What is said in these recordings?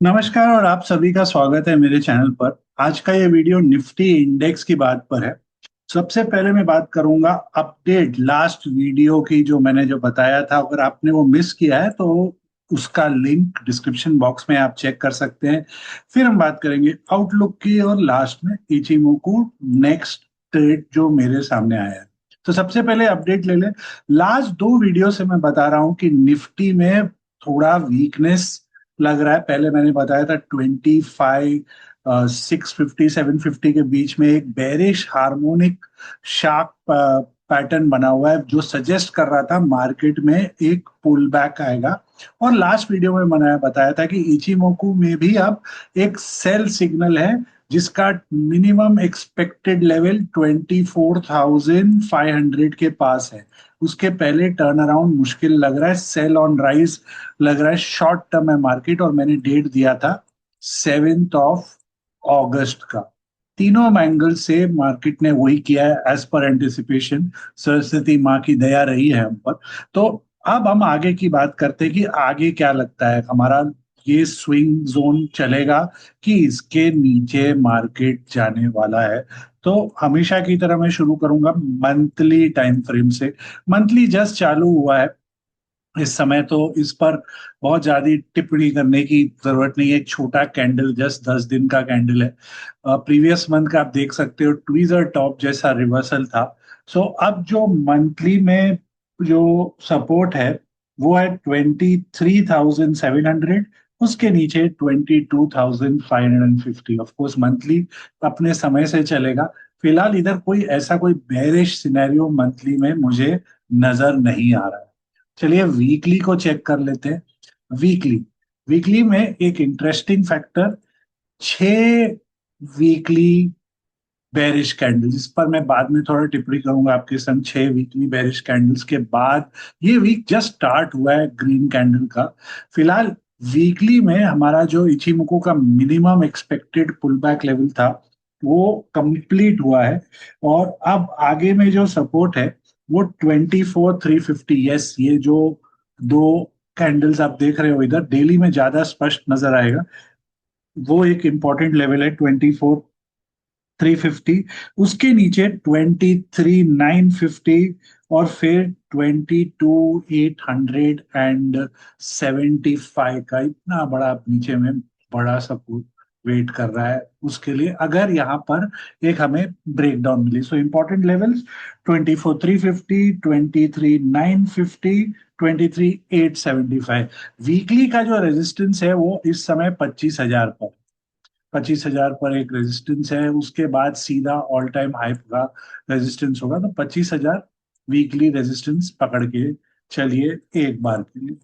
नमस्कार और आप सभी का स्वागत है मेरे चैनल पर। आज का ये वीडियो निफ्टी इंडेक्स की बात पर है। सबसे पहले मैं बात करूंगा अपडेट लास्ट वीडियो की, जो मैंने जो बताया था। अगर आपने वो मिस किया है तो उसका लिंक डिस्क्रिप्शन बॉक्स में आप चेक कर सकते हैं। फिर हम बात करेंगे आउटलुक की और लास्ट में इचिमोकू नेक्स्ट ट्रेड जो मेरे सामने आया है। तो सबसे पहले अपडेट ले लें। लास्ट दो वीडियो से मैं बता रहा हूं कि निफ्टी में थोड़ा वीकनेस लग रहा है। पहले मैंने बताया था 25 650 750 के बीच में एक बेरिश हार्मोनिक शार्प पैटर्न बना हुआ है, जो सजेस्ट कर रहा था मार्केट में एक पुल बैक आएगा। और लास्ट वीडियो में मैंने बताया था कि इचिमोकू में भी अब एक सेल सिग्नल है, जिसका मिनिमम एक्सपेक्टेड लेवल 24,500 के पास है। उसके पहले टर्न अराउंड मुश्किल लग रहा है, सेल ऑन राइज लग रहा है। शॉर्ट टर्म है मार्केट, और मैंने डेट दिया था 7 अगस्त का। तीनों एंगल से मार्केट ने वही किया है एज पर एंटिसिपेशन। सरस्वती माँ की दया रही है हम पर। तो अब हम आगे की बात करते हैं कि आगे क्या लगता है हमारा, ये स्विंग जोन चलेगा कि इसके नीचे मार्केट जाने वाला है। तो हमेशा की तरह मैं शुरू करूंगा मंथली टाइम फ्रेम से। मंथली जस्ट चालू हुआ है इस समय, तो इस पर बहुत ज्यादा टिप्पणी करने की जरूरत नहीं है। एक छोटा कैंडल, जस्ट 10 दिन का कैंडल है। प्रीवियस मंथ का आप देख सकते हो ट्वीजर टॉप जैसा रिवर्सल था। सो अब जो मंथली में जो सपोर्ट है वो है 23,700। उसके नीचे 22,550। ऑफ कोर्स मंथली अपने समय से चलेगा। फिलहाल इधर कोई ऐसा कोई बेरिश सिनेरियो मंथली में मुझे नजर नहीं आ रहा है। चलिए वीकली को चेक कर लेते हैं। वीकली वीकली में एक interesting factor, 6 weekly bearish candle, जिस पर मैं बाद में थोड़ा टिप्पणी करूंगा आपके संग। 6 वीकली बेरिश कैंडल्स के बाद ये वीक जस्ट स्टार्ट हुआ है ग्रीन कैंडल का। फिलहाल वीकली में हमारा जो इचिमुको का minimum expected pull back level था वो कंप्लीट हुआ है। और अब आगे में जो सपोर्ट है वो 24,350। यस, ये जो दो कैंडल्स आप देख रहे हो इधर, डेली में ज्यादा स्पष्ट नजर आएगा। वो एक इंपॉर्टेंट लेवल है 24,350। उसके नीचे 23,950। और फिर 22,875 का इतना बड़ा नीचे में बड़ा सपोर्ट वेट कर रहा है उसके लिए, अगर यहाँ पर एक हमें ब्रेकडाउन मिली। So important levels 24,350, 23,950, 23,875। वीकली का जो रेजिस्टेंस है वो इस समय 25,000 पर। 25,000 पर एक रेजिस्टेंस है। उसके बाद सीधा ऑल टाइम हाई का रेजिस्टेंस होगा। तो 25,000 वीकली रेजिस्टेंस पकड़ के चलिए एक बार के लिए।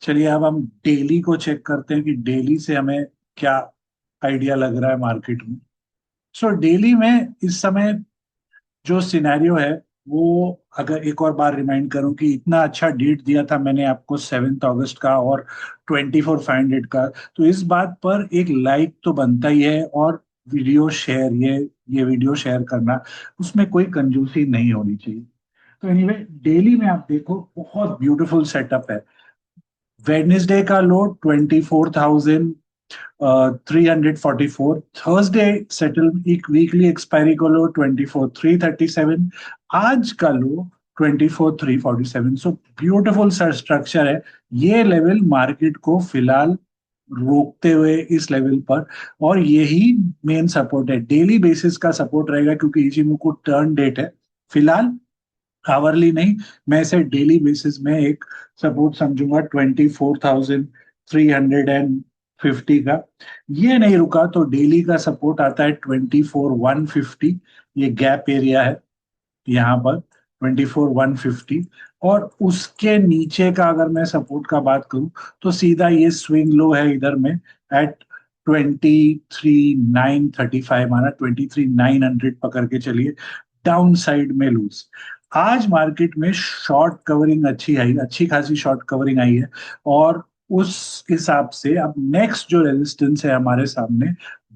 चलिए अब हम डेली को चेक करते हैं कि डेली से हमें क्या आइडिया लग रहा है मार्केट में। सो डेली में इस समय जो सिनेरियो है वो, अगर एक और बार रिमाइंड करूं कि इतना अच्छा डेट दिया था मैंने आपको 7 अगस्त का और 24,500 का, तो इस बात पर एक लाइक तो बनता ही है। और वीडियो शेयर, ये वीडियो शेयर करना, उसमें कोई कंजूसी नहीं होनी चाहिए। तो एनीवे डेली में आप देखो बहुत ब्यूटीफुल सेटअप है। वेडनेसडे का लो 24,344। थर्सडे सेटल एक वीकली एक्सपायरी को लो 24,337। आज का लो 24,347। सो ब्यूटीफुल सा स्ट्रक्चर है। ये लेवल मार्केट को फिलहाल रोकते हुए इस लेवल पर, और यही मेन सपोर्ट है। डेली बेसिस का सपोर्ट रहेगा क्योंकि इचिमोकू टर्न डेट है। फिलहाल आवरली नहीं, मैं इसे डेली बेसिस में एक सपोर्ट समझूंगा 24,350 का। ये नहीं रुका तो डेली का सपोर्ट आता है 24,150। ये गैप एरिया है यहाँ पर 24,150। और उसके नीचे का अगर मैं सपोर्ट का बात करूं तो सीधा ये स्विंग लो है इधर में एट 23,935। माना 23,900 पकड़ के चलिए। डाउन साइड में लूज। आज मार्केट में शॉर्ट कवरिंग अच्छी आई, अच्छी खासी शॉर्ट कवरिंग आई है। और उस हिसाब से अब नेक्स्ट जो रेजिस्टेंस है हमारे सामने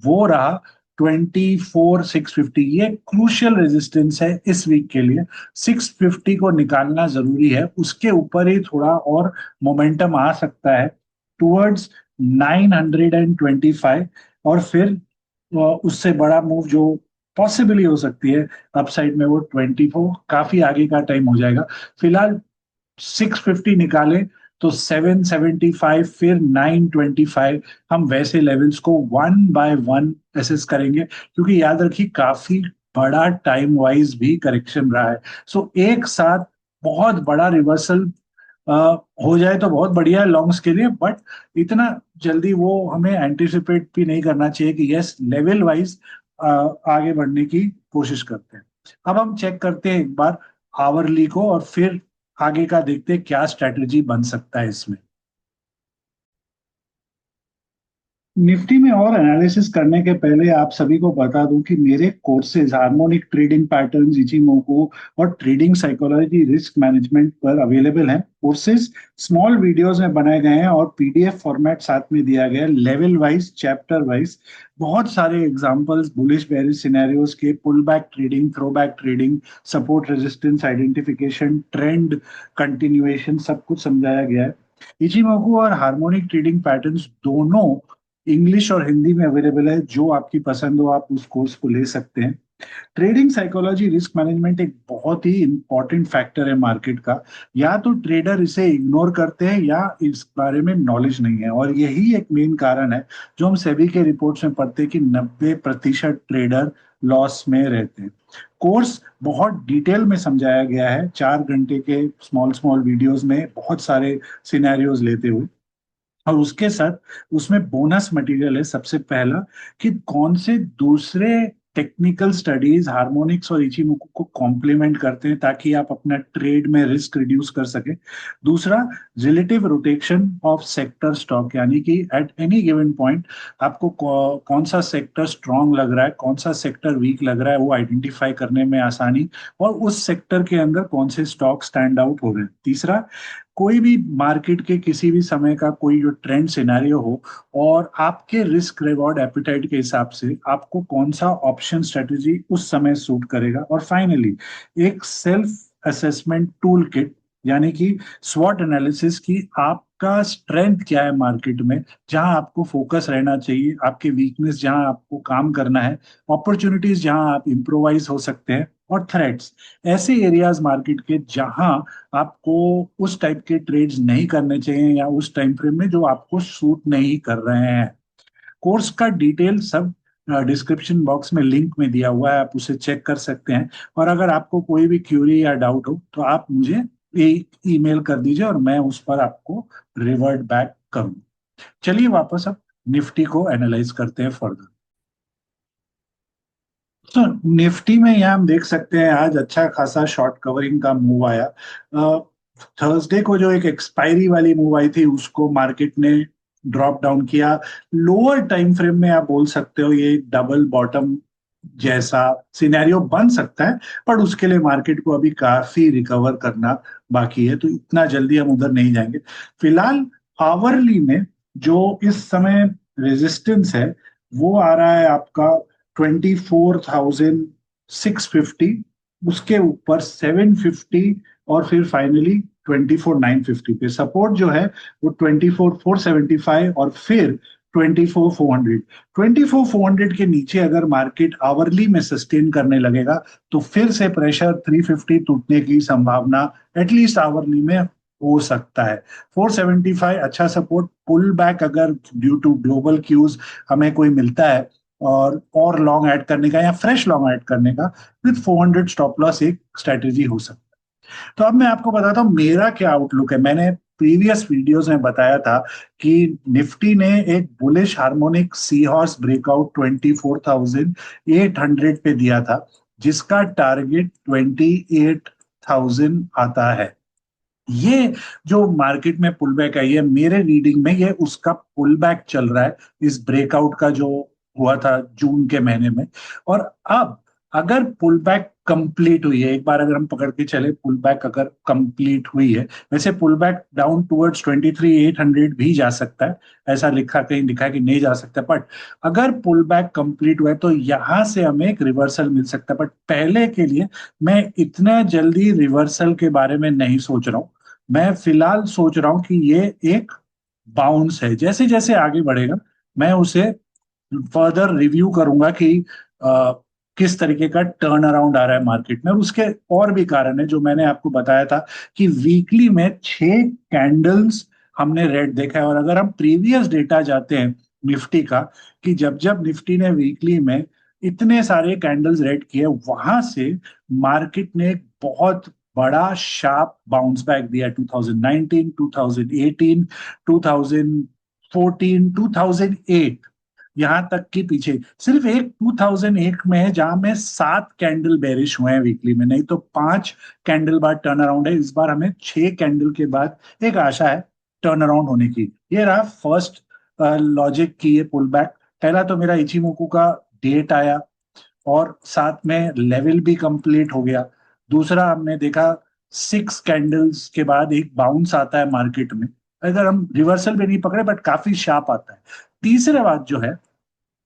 वो रहा 24,650। ये क्रूशियल रेजिस्टेंस है इस वीक के लिए। 650 को निकालना जरूरी है, उसके ऊपर ही थोड़ा और मोमेंटम आ सकता है टुवर्ड्स 925, और फिर उससे बड़ा मूव जो पॉसिबली हो सकती है अपसाइड में वो 24, काफी आगे का टाइम हो जाएगा। फिलहाल 650 निकाले तो 775, फिर 925। हम वैसे लेवल्स को वन बाय वन एसेस करेंगे, क्योंकि याद रखिए काफी बड़ा टाइम वाइज भी करेक्शन रहा है। सो एक साथ बहुत बड़ा रिवर्सल हो जाए तो बहुत बढ़िया है लॉन्ग्स के लिए, बट इतना जल्दी वो हमें एंटिसिपेट भी नहीं करना चाहिए कि यस लेवल वाइज आगे बढ़ने की कोशिश करते हैं। अब हम चेक करते हैं एक बार आवरली को, और फिर आगे का देखते हैं क्या स्ट्रेटेजी बन सकता है इसमें। निफ्टी में और एनालिसिस करने के पहले आप सभी को बता दूं कि मेरे courses harmonic trading patterns, Ichimoku और ट्रेडिंग साइकोलॉजी रिस्क मैनेजमेंट पर अवेलेबल हैं। कोर्सेज स्मॉल वीडियोस में बनाए गए हैं और पीडीएफ फॉर्मेट साथ में दिया गया है, लेवल वाइज, चैप्टर वाइज। बहुत सारे एग्जांपल्स बुलिश बेरिश सिनेरियोज के, pull back trading, throw back trading, support resistance identification, trend continuation, सब कुछ समझाया गया है। इचिमोको और हार्मोनिक ट्रेडिंग पैटर्न्स दोनों इंग्लिश और हिंदी में अवेलेबल है। जो आपकी पसंद हो आप उस कोर्स को ले सकते हैं। ट्रेडिंग साइकोलॉजी रिस्क मैनेजमेंट एक बहुत ही इंपॉर्टेंट फैक्टर है मार्केट का। या तो ट्रेडर इसे इग्नोर करते हैं या इस बारे में नॉलेज नहीं है, और यही एक मेन कारण है जो हम सेबी के रिपोर्ट्स में पढ़ते हैं कि 90% ट्रेडर लॉस में रहते हैं। कोर्स बहुत डिटेल में समझाया गया है, 4 घंटे के स्मॉल स्मॉल वीडियोस में बहुत सारे सिनेरियोज लेते हुए। और उसके साथ उसमें बोनस मटेरियल है। सबसे पहला कि कौन से दूसरे टेक्निकल स्टडीज हार्मोनिक्स और इचिमोको को कॉम्प्लीमेंट करते हैं ताकि आप अपना ट्रेड में रिस्क रिड्यूस कर सके। दूसरा, relative rotation of sector stock, यानी कि एट एनी गिवन पॉइंट आपको कौन सा सेक्टर स्ट्रांग लग रहा है, कौन सा सेक्टर वीक लग रहा है, वो आइडेंटिफाई करने में आसानी, और उस सेक्टर के अंदर कौन से स्टॉक स्टैंड आउट हो रहे हैं। तीसरा, कोई भी मार्केट के किसी भी समय का कोई जो ट्रेंड सिनेरियो हो और आपके रिस्क रिवॉर्ड एपिटाइट के हिसाब से आपको कौन सा ऑप्शन स्ट्रेटेजी उस समय सूट करेगा। और फाइनली, एक सेल्फ असेसमेंट टूल किट, यानी कि स्वॉट एनालिसिस की आपका स्ट्रेंथ क्या है मार्केट में, जहां आपको फोकस रहना चाहिए, आपके वीकनेस जहां आपको काम करना है, अपॉर्चुनिटीज जहां आप इम्प्रोवाइज हो सकते हैं, और थ्रेट्स, ऐसे एरियाज मार्केट के जहां आपको उस टाइप के ट्रेड्स नहीं करने चाहिए या उस टाइम फ्रेम में जो आपको सूट नहीं कर रहे हैं। कोर्स का डिटेल सब डिस्क्रिप्शन बॉक्स में लिंक में दिया हुआ है, आप उसे चेक कर सकते हैं। और अगर आपको कोई भी क्यूरी या डाउट हो तो आप मुझे एक ईमेल कर दीजिए और मैं उस पर आपको रिवर्ट बैक करूँ। चलिए वापस अब निफ्टी को एनालाइज करते हैं फर्दर। तो निफ्टी में यहाँ हम देख सकते हैं आज अच्छा खासा शॉर्ट कवरिंग का मूव आया। थर्सडे को जो एक एक्सपायरी वाली मूव आई थी उसको मार्केट ने ड्रॉप डाउन किया। लोअर टाइम फ्रेम में आप बोल सकते हो ये डबल बॉटम जैसा सिनेरियो बन सकता है, पर उसके लिए मार्केट को अभी काफी रिकवर करना बाकी है, तो इतना जल्दी हम उधर नहीं जाएंगे। फिलहाल आवरली में जो इस समय रेजिस्टेंस है वो आ रहा है आपका 24,650, उसके ऊपर 750, और फिर फाइनली 24,950 पे सपोर्ट जो है वो 24,475, और फिर 24,400। 24,400 के नीचे अगर मार्केट आवरली में सस्टेन करने लगेगा तो फिर से प्रेशर 350 टूटने की संभावना एटलीस्ट आवरली में हो सकता है। 475 अच्छा सपोर्ट, पुल बैक अगर ड्यू टू ग्लोबल क्यूज हमें कोई मिलता है और लॉन्ग ऐड करने का या फ्रेश लॉन्ग ऐड करने का, विद 400 स्टॉप लॉस एक स्ट्रेटेजी हो सकता है। तो अब मैं आपको बताता हूँ मेरा क्या आउटलुक है। मैंने प्रीवियस वीडियोस में बताया था कि निफ्टी ने एक bullish harmonic sea horse breakout 24,800 पे दिया था, जिसका टारगेट 28,000 आता है। ये जो मार्केट में पुल बैक आई है, मेरे रीडिंग में ये उसका पुल बैक चल रहा है इस ब्रेकआउट का जो हुआ था जून के महीने में। और अब अगर पुल बैक कंप्लीट हुई है, एक बार अगर हम पकड़ के चले पुल बैक अगर कंप्लीट हुई है, वैसे पुल बैक डाउन टुवर्ड्स 23,800 भी जा सकता है, ऐसा लिखा कहीं लिखा है कि नहीं जा सकता, बट अगर पुल बैक कंप्लीट हुआ है तो यहां से हमें एक रिवर्सल मिल सकता है। बट पहले के लिए मैं इतना जल्दी रिवर्सल के बारे में नहीं सोच रहा हूं। मैं फिलहाल सोच रहा हूं कि ये एक बाउंस है। जैसे जैसे आगे बढ़ेगा मैं उसे फर्दर रिव्यू करूंगा कि अ, किस तरीके का टर्न अराउंड आ रहा है मार्केट में। और उसके और भी कारण है जो मैंने आपको बताया था कि वीकली में 6 कैंडल्स हमने रेड देखा है। और अगर हम प्रीवियस डेटा जाते हैं निफ्टी का, कि जब जब निफ्टी ने वीकली में इतने सारे कैंडल्स रेड किए, वहां से मार्केट ने एक बहुत बड़ा शार्प बाउंस बैक दिया। 2019, 2018, 2014, 2008, यहां तक कि पीछे सिर्फ एक 2001 में है जहां में 7 कैंडल बेरिश हुए हैं वीकली में, नहीं तो 5 कैंडल बाद टर्न अराउंड है। इस बार हमें 6 कैंडल के बाद एक आशा है टर्न अराउंड होने की। ये रहा फर्स्ट लॉजिक की ये पुल बैक। पहला तो मेरा इचिमोकू का डेट आया और साथ में लेवल भी कंप्लीट हो गया। दूसरा हमने देखा 6 कैंडल्स के बाद एक बाउंस आता है मार्केट में, अगर हम रिवर्सल भी नहीं पकड़े बट काफी शार्प आता है। तीसरा बात जो है,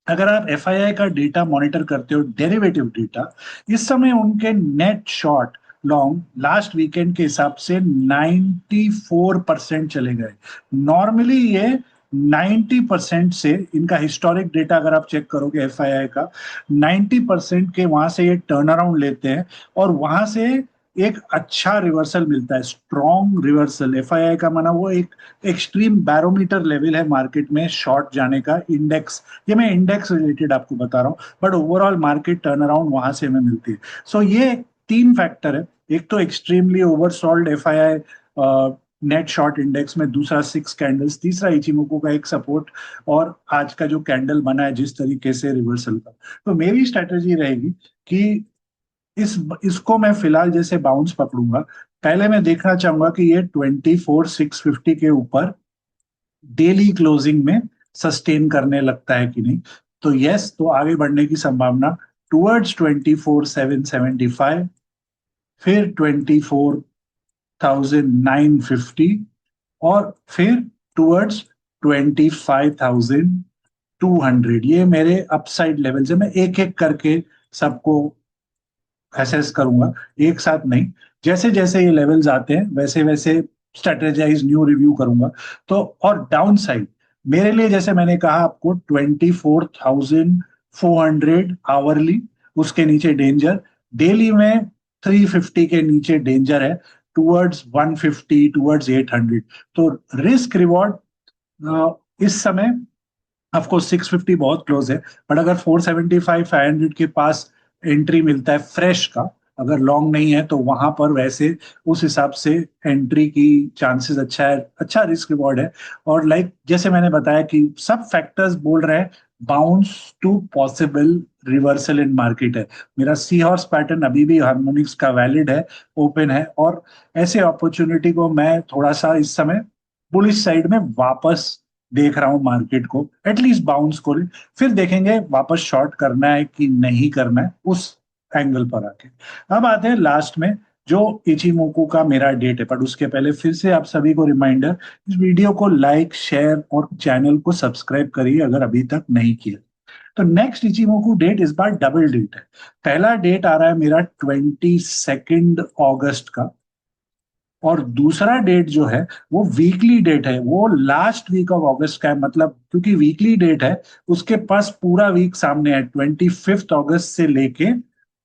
अगर आप एफआईआई का डेटा मॉनिटर करते हो, डेरिवेटिव डेटा, इस समय उनके net short long last weekend के हिसाब से 94% चले गए। नॉर्मली ये 90% से, इनका हिस्टोरिक डेटा अगर आप चेक करोगे एफआईआई का, 90% के वहां से ये टर्न अराउंड लेते हैं और वहां से एक अच्छा रिवर्सल मिलता है, स्ट्रॉन्ग रिवर्सल। एफआईआई का माना वो एक एक्सट्रीम बैरोमीटर लेवल है मार्केट में शॉर्ट जाने का, इंडेक्स। ये मैं इंडेक्स रिलेटेड आपको बता रहा हूँ, but overall market turn around वहां से हमें मिलती है। सो ये 3 फैक्टर है, एक तो extremely oversold FII net short index में, दूसरा 6 कैंडल्स, तीसरा इचिमोको का एक सपोर्ट, और आज का जो कैंडल बना है जिस तरीके से रिवर्सल का। तो मेरी स्ट्रेटेजी रहेगी कि इसको मैं फिलहाल जैसे बाउंस पकड़ूंगा। पहले मैं देखना चाहूंगा कि ये 24,650 के ऊपर डेली क्लोजिंग में सस्टेन करने लगता है कि नहीं। तो यस, तो आगे बढ़ने की संभावना टुवर्ड्स 24,775, फिर 24,950, और फिर टुवर्ड्स 25,200। ये मेरे अपसाइड लेवल है। मैं एक एक करके सबको असेस करूंगा, एक साथ नहीं। जैसे जैसे ये लेवल्स आते हैं वैसे वैसे स्ट्रेटेजाइज न्यू रिव्यू करूंगा। तो और डाउन साइड मेरे लिए, जैसे मैंने कहा आपको, 24,400 आवरली, उसके नीचे डेंजर। डेली में 350 के नीचे डेंजर है, टुवर्ड्स 150, टुवर्ड्स 800। तो रिस्क रिवॉर्ड इस समय ऑफकोर्स 650 बहुत क्लोज है, बट अगर 475, 500 के पास एंट्री मिलता है फ्रेश का, अगर लॉन्ग नहीं है, तो वहां पर वैसे उस हिसाब से एंट्री की चांसेस अच्छा है, अच्छा रिस्क रिवॉर्ड है। और जैसे मैंने बताया कि सब फैक्टर्स बोल रहे हैं bounce to possible reversal in market है। मेरा सी हॉर्स पैटर्न अभी भी हार्मोनिक्स का वैलिड है, ओपन है, और ऐसे अपॉर्चुनिटी को मैं थोड़ा सा इस समय बुलिश साइड में वापस देख रहा हूं मार्केट को, एटलीस्ट बाउंस को। फिर देखेंगे वापस शॉर्ट करना है कि नहीं करना है, उस एंगल पर आके। अब आते हैं लास्ट में, जो इचिमोको का मेरा डेट है। बट उसके पहले फिर से आप सभी को रिमाइंडर, इस वीडियो को लाइक, शेयर और चैनल को सब्सक्राइब करिए अगर अभी तक नहीं किया। तो नेक्स्ट इचिमोको डेट इस बार डबल डेट है। पहला डेट आ रहा है मेरा 22 अगस्त का, और दूसरा डेट जो है वो वीकली डेट है, वो लास्ट वीक ऑफ अगस्त का है। मतलब क्योंकि वीकली डेट है, उसके पास पूरा वीक सामने है, 25 अगस्त से लेके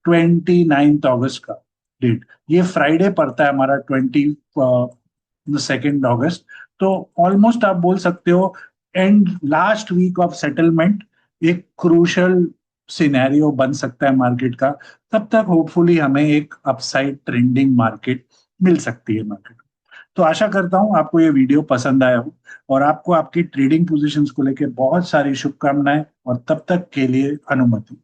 29 अगस्त का डेट। ये फ्राइडे पड़ता है हमारा 22 अगस्त। तो ऑलमोस्ट आप बोल सकते हो and last week of settlement एक क्रूशल सिनेरियो बन सकता है मार्केट का। तब तक होपफुली हमें एक अपसाइड ट्रेंडिंग मार्केट मिल सकती है मार्केट। तो आशा करता हूं आपको ये वीडियो पसंद आया हो और आपको आपकी ट्रेडिंग पोजीशंस को लेकर बहुत सारी शुभकामनाएं, और तब तक के लिए अनुमति।